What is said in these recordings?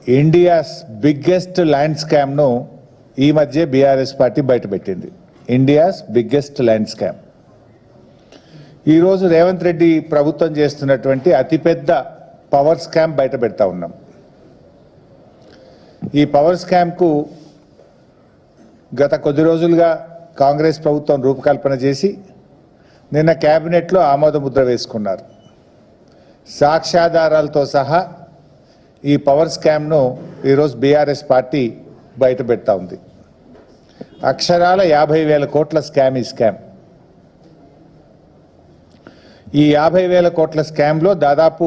India's biggest land స్కామ్ను ఈ మధ్య బీఆర్ఎస్ పార్టీ బయటపెట్టింది. India's biggest land scam. ఈరోజు రేవంత్ రెడ్డి ప్రభుత్వం చేస్తున్నటువంటి అతిపెద్ద పవర్ స్కామ్ బయట పెడతా ఉన్నాం. ఈ పవర్ స్కామ్కు గత కొద్ది రోజులుగా కాంగ్రెస్ ప్రభుత్వం రూపకల్పన చేసి నిన్న కేబినెట్లో ఆమోద ముద్ర వేసుకున్నారు. సాక్ష్యాధారాలతో సహా ఈ పవర్ స్కామ్ను ఈరోజు బీఆర్ఎస్ పార్టీ బయట పెడతా ఉంది. అక్షరాల 50,000 కోట్ల స్కామ్ ఈ స్కామ్. ఈ 50,000 కోట్ల స్కామ్లో దాదాపు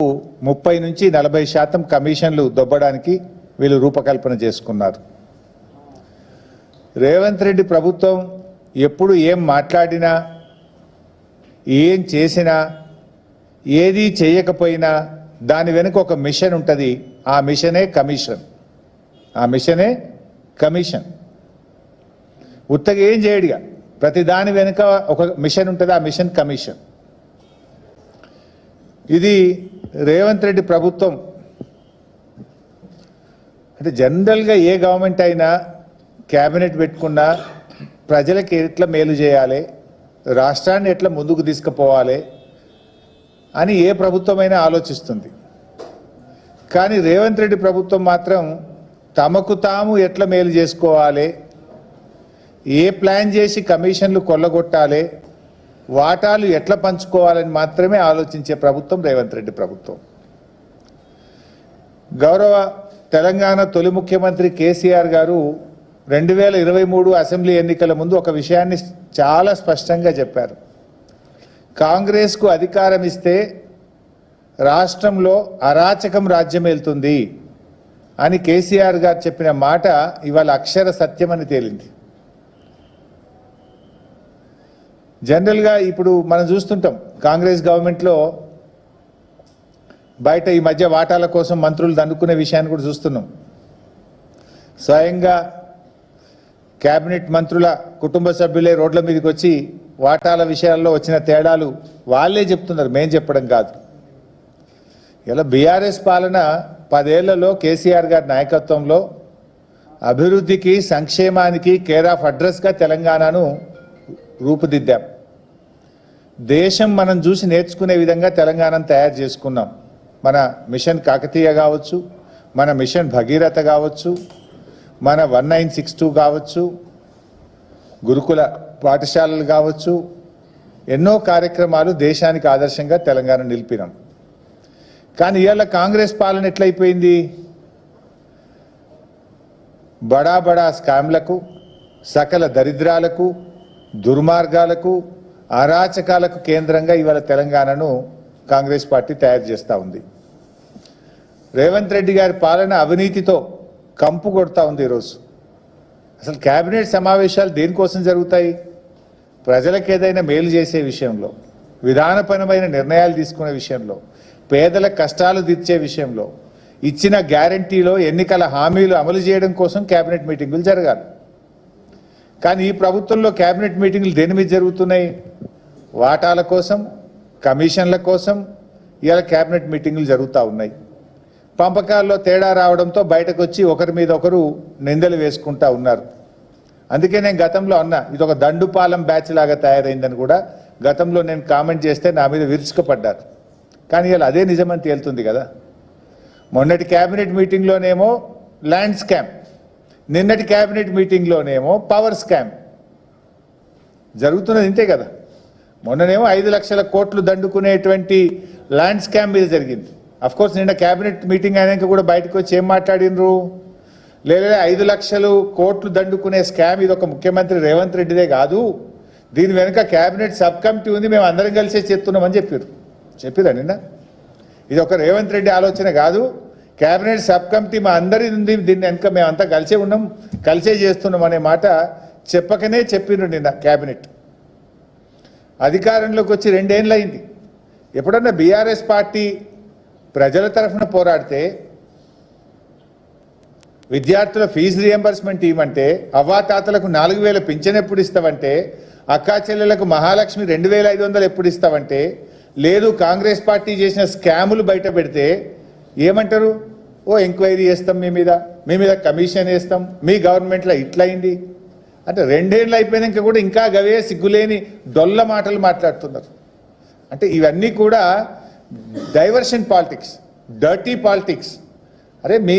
30 నుంచి 40% కమిషన్లు దొబ్బడానికి వీళ్ళు రూపకల్పన చేసుకున్నారు. రేవంత్ రెడ్డి ప్రభుత్వం ఎప్పుడు ఏం మాట్లాడినా, ఏం చేసినా, ఏది చేయకపోయినా దాని వెనుక ఒక మిషన్ ఉంటుంది. ఆ మిషనే కమిషన్. ఆ మిషనే కమిషన్. ఉత్తగా ఏం చేయడిగా, ప్రతి దాని వెనుక ఒక మిషన్ ఉంటుంది. ఆ మిషన్ కమిషన్. ఇది రేవంత్ రెడ్డి ప్రభుత్వం అంటే జనరల్గా ఏ గవర్నమెంట్ అయినా క్యాబినెట్ పెట్టుకున్నా ప్రజలకు ఎట్లా మేలు చేయాలి, రాష్ట్రాన్ని ఎట్లా ముందుకు తీసుకుపోవాలి అని ఏ ప్రభుత్వమైనా ఆలోచిస్తుంది. కానీ రేవంత్ రెడ్డి ప్రభుత్వం మాత్రం తమకు తాము ఎట్లా మేలు చేసుకోవాలి, ఏ ప్లాన్ చేసి కమిషన్లు కొల్లగొట్టాలి, వాటాలు ఎట్లా పంచుకోవాలని మాత్రమే ఆలోచించే ప్రభుత్వం రేవంత్ రెడ్డి ప్రభుత్వం. గౌరవ తెలంగాణ తొలి ముఖ్యమంత్రి కేసీఆర్ గారు 2023 అసెంబ్లీ ఎన్నికల ముందు ఒక విషయాన్ని చాలా స్పష్టంగా చెప్పారు. కాంగ్రెస్కు అధికారం ఇస్తే రాష్ట్రంలో అరాచకం రాజ్యం వెళ్తుంది అని కేసీఆర్ గారు చెప్పిన మాట ఇవాళ అక్షర సత్యమని తేలింది. జనరల్గా ఇప్పుడు మనం చూస్తుంటాం కాంగ్రెస్ గవర్నమెంట్లో బయట ఈ మధ్య వాటాల కోసం మంత్రులు దండుకునే విషయాన్ని కూడా చూస్తున్నాం. స్వయంగా కేబినెట్ మంత్రుల కుటుంబ సభ్యులే రోడ్ల మీదకి వచ్చి వాటాల విషయాల్లో వచ్చిన తేడాలు వాళ్ళే చెప్తున్నారు, మేం చెప్పడం కాదు. ఇలా బీఆర్ఎస్ పాలన 10 ఏళ్లలో కేసీఆర్ గారి నాయకత్వంలో అభివృద్ధికి, సంక్షేమానికి కేర్ ఆఫ్ అడ్రస్గా తెలంగాణను రూపుదిద్దాం. దేశం మనం చూసి నేర్చుకునే విధంగా తెలంగాణను తయారు చేసుకున్నాం. మన మిషన్ కాకతీయ కావచ్చు, మన మిషన్ భగీరథ కావచ్చు, మన 1962 కావచ్చు, గురుకుల పాఠశాలలు కావచ్చు, ఎన్నో కార్యక్రమాలు దేశానికి ఆదర్శంగా తెలంగాణ నిలిపినాం. కానీ ఇవాళ కాంగ్రెస్ పాలన ఎట్లయిపోయింది? బడా బడా స్కామ్లకు, సకల దరిద్రాలకు, దుర్మార్గాలకు, అరాచకాలకు కేంద్రంగా ఇవాళ తెలంగాణను కాంగ్రెస్ పార్టీ తయారు చేస్తూ ఉంది. రేవంత్ రెడ్డి గారి పాలన అవినీతితో కంపు కొడతా ఉంది. ఈరోజు అసలు కేబినెట్ సమావేశాలు దేనికోసం జరుగుతాయి? ప్రజలకు ఏదైనా మేలు చేసే విషయంలో, విధానపరమైన నిర్ణయాలు తీసుకునే విషయంలో, పేదల కష్టాలు తీర్చే విషయంలో, ఇచ్చిన గ్యారంటీలో ఎన్నికల హామీలు అమలు చేయడం కోసం కేబినెట్ మీటింగులు జరగాలి. కానీ ఈ ప్రభుత్వంలో కేబినెట్ మీటింగులు దేని మీద జరుగుతున్నాయి? వాటాల కోసం, కమిషన్ల కోసం ఇవాళ కేబినెట్ మీటింగులు జరుగుతూ ఉన్నాయి. పంపకాల్లో తేడా రావడంతో బయటకు వచ్చి ఒకరి మీద ఒకరు నిందలు వేసుకుంటా ఉన్నారు. అందుకే నేను గతంలో అన్నా, ఇది ఒక దండుపాలెం బ్యాచ్ లాగా తయారైందని కూడా గతంలో నేను కామెంట్ చేస్తే నా మీద విరుచుకుపడ్డారు. కానీ ఇలా అదే నిజమని తేలుతుంది కదా. మొన్నటి కేబినెట్ మీటింగ్లోనేమో ల్యాండ్ స్కామ్, నిన్నటి కేబినెట్ మీటింగ్లోనేమో పవర్ స్కామ్ జరుగుతున్నది. ఇంతే కదా. మొన్ననేమో 5 లక్షల కోట్లు దండుకునేటువంటి ల్యాండ్ స్కామ్ మీద జరిగింది. అఫ్కోర్స్ నిన్న కేబినెట్ మీటింగ్ అయినాక కూడా బయటకు వచ్చి ఏం మాట్లాడినరు? లేదా 5 లక్షల కోట్లు దండుకునే స్కామ్ ఇది ఒక ముఖ్యమంత్రి రేవంత్ రెడ్డిదే కాదు, దీని వెనుక కేబినెట్ సబ్ కమిటీ ఉంది, మేము అందరం కలిసే చేస్తున్నామని చెప్పిరా నిన్న. ఇది ఒక రేవంత్ రెడ్డి ఆలోచన కాదు, కేబినెట్ సబ్ కమిటీ మా అందరి ఉంది, దీన్ని వెనుక మేమంతా కలిసే ఉన్నాం, కలిసే చేస్తున్నాం అనే మాట చెప్పకనే చెప్పిండ్రు నిన్న కేబినెట్. అధికారంలోకి వచ్చి 2 ఏళ్ళు అయింది. ఎప్పుడన్నా బీఆర్ఎస్ పార్టీ ప్రజల తరఫున పోరాడితే, విద్యార్థుల ఫీజు రియంబర్స్మెంట్ ఇవ్వమంటే, అవ్వాతాతలకు 4,000 పింఛన్ ఎప్పుడు ఇస్తావంటే, అక్కా చెల్లెలకు మహాలక్ష్మి 2,500 ఎప్పుడు ఇస్తావంటే, లేదు కాంగ్రెస్ పార్టీ చేసిన స్కాములు బయట పెడితే ఏమంటారు? ఓ ఎంక్వైరీ చేస్తాం మీ మీద కమిషన్ వేస్తాం, మీ గవర్నమెంట్లో ఇట్లయింది అంటే 2 ఏళ్ళు అయిపోయినాక కూడా ఇంకా గవే సిగ్గులేని డొల్ల మాటలు మాట్లాడుతున్నారు. అంటే ఇవన్నీ కూడా డైవర్షన్ పాలిటిక్స్, డర్టీ పాలిటిక్స్. అరే మీ